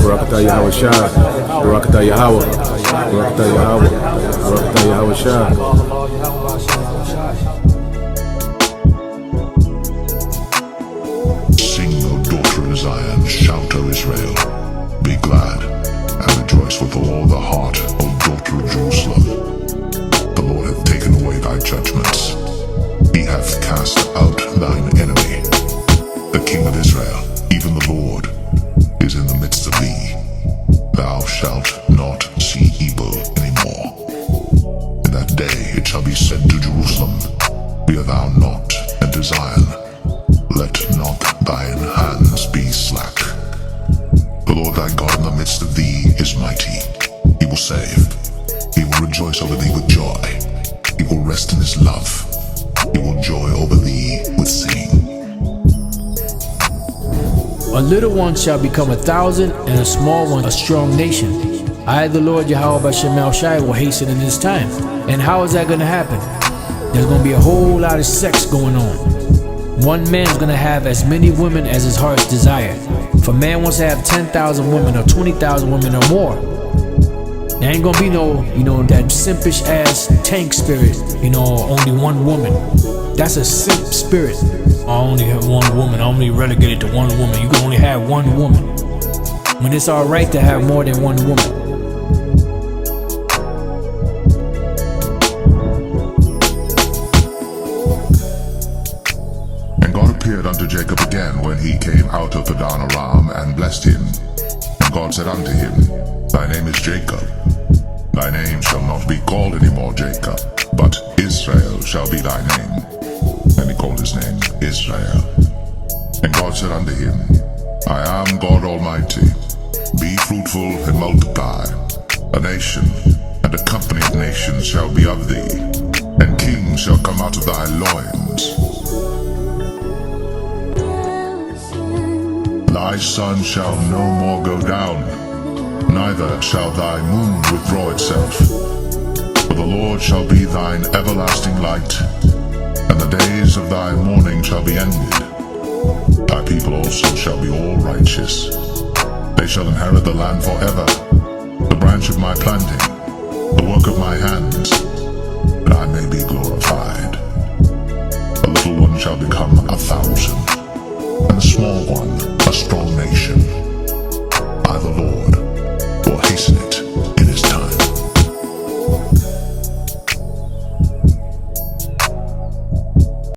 Barakatah Yahweh Shai, Barakatah Yahweh, Barakatah Yahweh, Barakatah Yahweh Shai. Sing, O daughter of Zion, shout, O Israel. Be glad and rejoice with all the heart, O daughter of Jerusalem. The Lord hath taken away thy judgments. He hath cast out thine enemy. The King of Israel, even the Lord, is in the midst of thee. Thou shalt not see evil any more. In that day it shall be said to Jerusalem, fear thou not, and to Zion, let not thine hands be slack. The Lord thy God in the midst of thee is mighty. He will save. He will rejoice over thee with joy. He will rest in his love. He will joy over thee with singing. A little one shall become 1,000, and a small one a strong nation. I, the Lord Yahweh Shemel Shai, will hasten in this time. And how is that going to happen? There's going to be a whole lot of sex going on. One man's going to have as many women as his heart's desire. If a man wants to have 10,000 women or 20,000 women or more, there ain't going to be no, that simpish ass tank spirit, only one woman. That's a simp spirit. I only have one woman. I only relegated to one woman. You can only have one woman. When it's all right to have more than one woman. And God appeared unto Jacob again when he came out of Padan Aram, and blessed him. And God said unto him, Thy name is Jacob. Thy name shall not be called any more Jacob, but Israel shall be thy name. And he called his name Israel. And God said unto him, I am God Almighty. Be fruitful and multiply. A nation and a company of nations shall be of thee, and kings shall come out of thy loins. Thy sun shall no more go down, neither shall thy moon withdraw itself. For the Lord shall be thine everlasting light, and the days of thy mourning shall be ended. Thy people also shall be all righteous. They shall inherit the land forever, the branch of my planting, the work of my hands, that I may be glorified. A little one shall become 1,000,